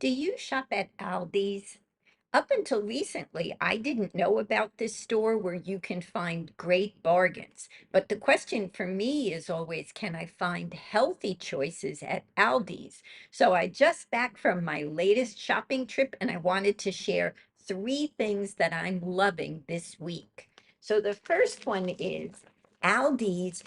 Do you shop at Aldi's? Up until recently, I didn't know about this store where you can find great bargains. But the question for me is always, can I find healthy choices at Aldi's? So I just back from my latest shopping trip and I wanted to share three things that I'm loving this week. So the first one is Aldi's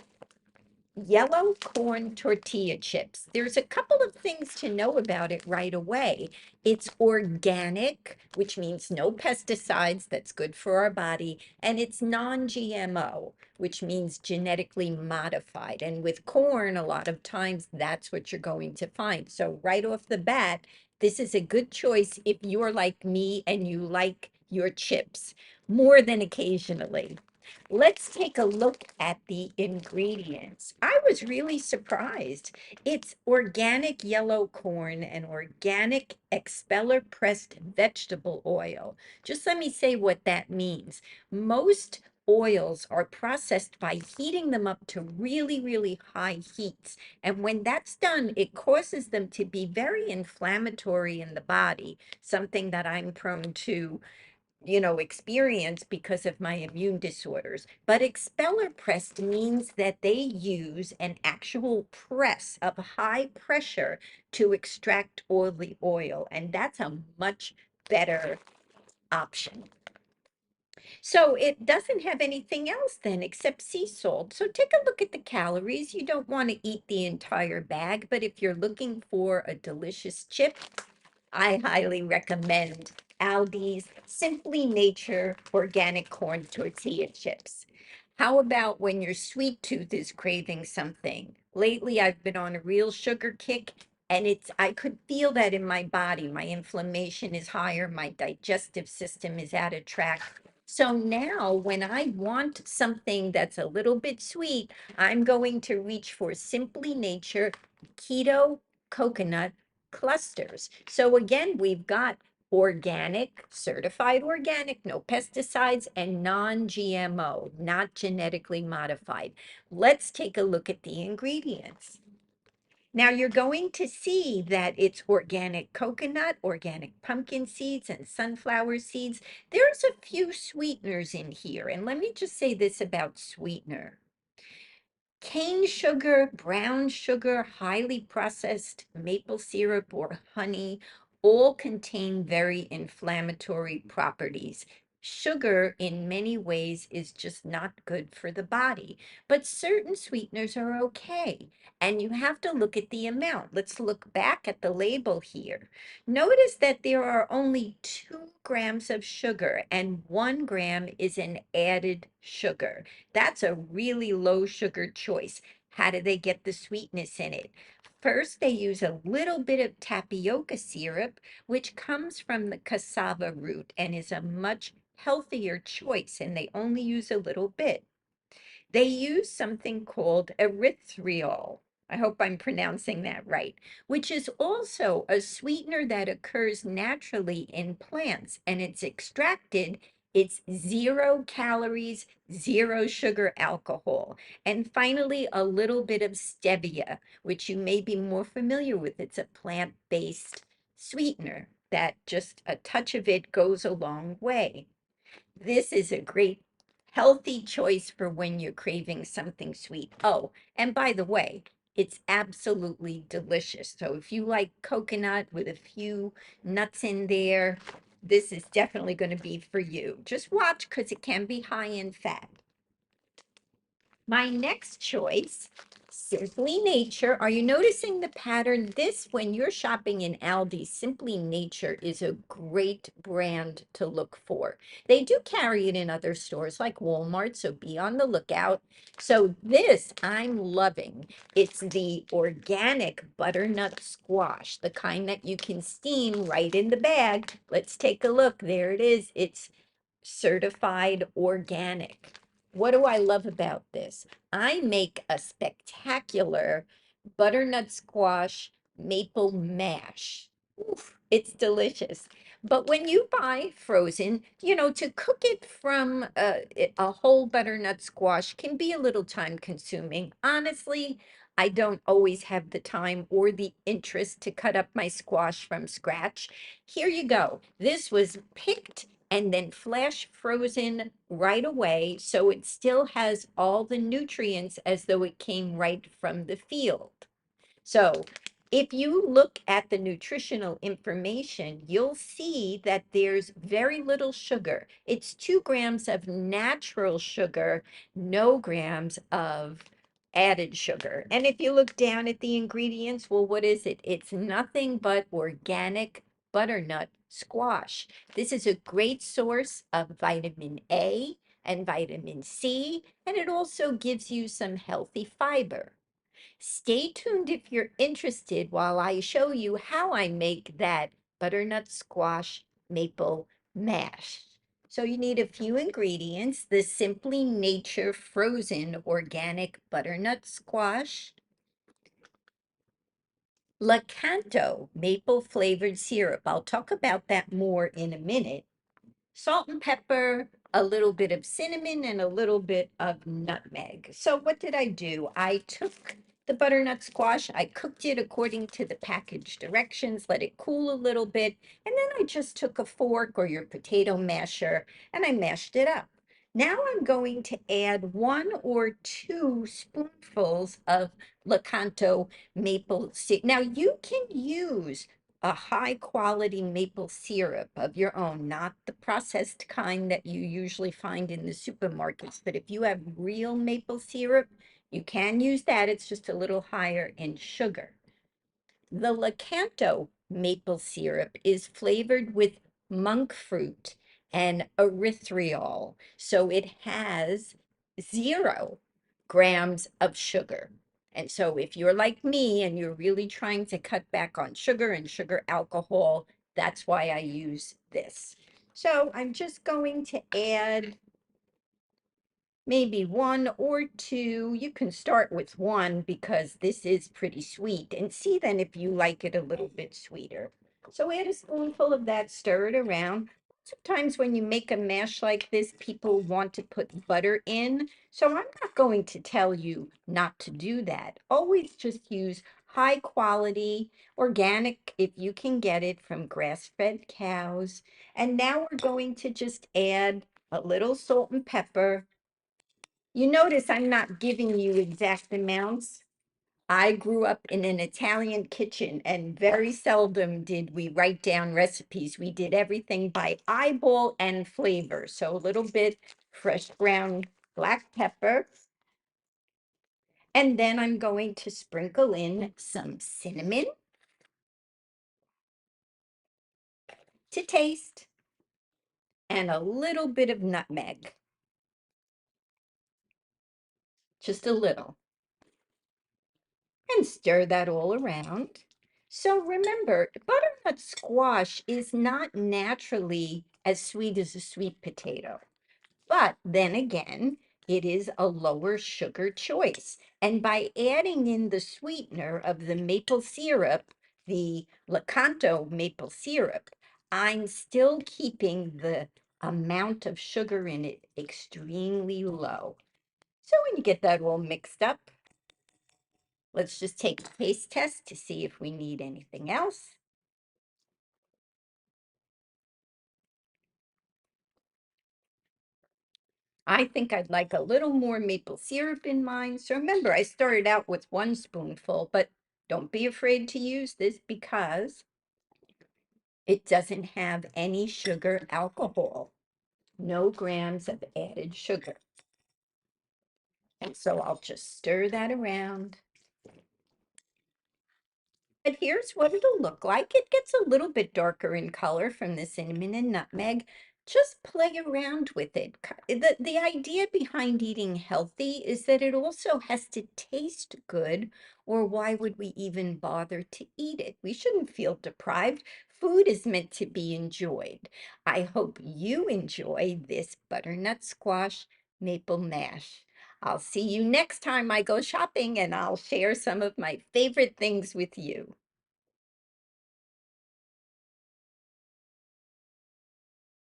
yellow corn tortilla chips. There's a couple of things to know about it right away. It's organic, which means no pesticides, that's good for our body, and it's non-GMO, which means genetically modified. And with corn, a lot of times that's what you're going to find. So right off the bat, this is a good choice if you're like me and you like your chips more than occasionally. Let's take a look at the ingredients. I was really surprised. It's organic yellow corn and organic expeller pressed vegetable oil. Just let me say what that means. Most oils are processed by heating them up to really, really high heats. And when that's done, it causes them to be very inflammatory in the body, something that I'm prone to experience because of my immune disorders. But expeller pressed means that they use an actual press of high pressure to extract oily oil, and that's a much better option. So it doesn't have anything else then except sea salt. So take a look at the calories. You don't want to eat the entire bag, but if you're looking for a delicious chip, I highly recommend Aldi's Simply Nature organic corn tortilla chips. How about when your sweet tooth is craving something? Lately, I've been on a real sugar kick, and I could feel that in my body. My inflammation is higher, my digestive system is out of track. So now, when I want something that's a little bit sweet, I'm going to reach for Simply Nature Keto Coconut Clusters. So again, we've got organic, certified organic, no pesticides, and non-GMO, not genetically modified. Let's take a look at the ingredients. Now you're going to see that it's organic coconut, organic pumpkin seeds, and sunflower seeds. There's a few sweeteners in here, and let me just say this about sweetener. Cane sugar, brown sugar, highly processed maple syrup, or honey all contain very inflammatory properties. Sugar, in many ways, is just not good for the body, but certain sweeteners are okay. And you have to look at the amount. Let's look back at the label here. Notice that there are only 2 grams of sugar, and 1 gram is an added sugar. That's a really low sugar choice. How do they get the sweetness in it? First, they use a little bit of tapioca syrup, which comes from the cassava root and is a much healthier choice, and they only use a little bit. They use something called erythritol. I hope I'm pronouncing that right, which is also a sweetener that occurs naturally in plants, and it's extracted. It's 0 calories, 0 sugar alcohol. And finally, a little bit of stevia, which you may be more familiar with. It's a plant-based sweetener that just a touch of it goes a long way. This is a great healthy choice for when you're craving something sweet. Oh, and by the way, it's absolutely delicious. So if you like coconut with a few nuts in there, this is definitely going to be for you. Just watch because it can be high in fat. My next choice, Simply Nature. Are you noticing the pattern? This, when you're shopping in Aldi, Simply Nature is a great brand to look for. They do carry it in other stores like Walmart, so be on the lookout. So this I'm loving. It's the organic butternut squash, the kind that you can steam right in the bag. Let's take a look. There it is. It's certified organic. What do I love about this? I make a spectacular butternut squash maple mash. Oof, it's delicious. But when you buy frozen, to cook it from a whole butternut squash can be a little time consuming. Honestly, I don't always have the time or the interest to cut up my squash from scratch. Here you go. This was picked and then flash frozen right away, so it still has all the nutrients as though it came right from the field. So if you look at the nutritional information, you'll see that there's very little sugar. It's 2 grams of natural sugar, no grams of added sugar. And if you look down at the ingredients, well, what is it? It's nothing but organic butternut squash. This is a great source of vitamin A and vitamin C, and it also gives you some healthy fiber. Stay tuned if you're interested while I show you how I make that butternut squash maple mash. So you need a few ingredients: the Simply Nature frozen organic butternut squash, Lakanto maple flavored syrup. I'll talk about that more in a minute. Salt and pepper, a little bit of cinnamon, and a little bit of nutmeg. So what did I do? I took the butternut squash, I cooked it according to the package directions, let it cool a little bit, and then I just took a fork or your potato masher and I mashed it up. Now I'm going to add 1 or 2 spoonfuls of Lakanto maple syrup. Now you can use a high quality maple syrup of your own, not the processed kind that you usually find in the supermarkets. But if you have real maple syrup, you can use that. It's just a little higher in sugar. The Lakanto maple syrup is flavored with monk fruit and erythritol, so it has 0 grams of sugar. And so if you're like me and you're really trying to cut back on sugar and sugar alcohol, that's why I use this. So I'm just going to add maybe 1 or 2. You can start with 1 because this is pretty sweet, and see then if you like it a little bit sweeter. So add a spoonful of that, stir it around. Sometimes when you make a mash like this, people want to put butter in. So I'm not going to tell you not to do that. Always just use high quality, organic, if you can get it from grass-fed cows. And now we're going to just add a little salt and pepper. You notice I'm not giving you exact amounts. I grew up in an Italian kitchen, and very seldom did we write down recipes. We did everything by eyeball and flavor. So a little bit fresh ground black pepper. And then I'm going to sprinkle in some cinnamon to taste and a little bit of nutmeg, just a little. And stir that all around. So remember, butternut squash is not naturally as sweet as a sweet potato, but then again, it is a lower sugar choice. And by adding in the sweetener of the maple syrup, the Lakanto maple syrup, I'm still keeping the amount of sugar in it extremely low. So when you get that all mixed up, let's just take a taste test to see if we need anything else. I think I'd like a little more maple syrup in mine. So remember, I started out with 1 spoonful, but don't be afraid to use this because it doesn't have any sugar alcohol, no grams of added sugar. And so I'll just stir that around. But here's what it'll look like. It gets a little bit darker in color from the cinnamon and nutmeg. Just play around with it. The idea behind eating healthy is that it also has to taste good, or why would we even bother to eat it? We shouldn't feel deprived. Food is meant to be enjoyed. I hope you enjoy this butternut squash maple mash. I'll see you next time I go shopping, and I'll share some of my favorite things with you.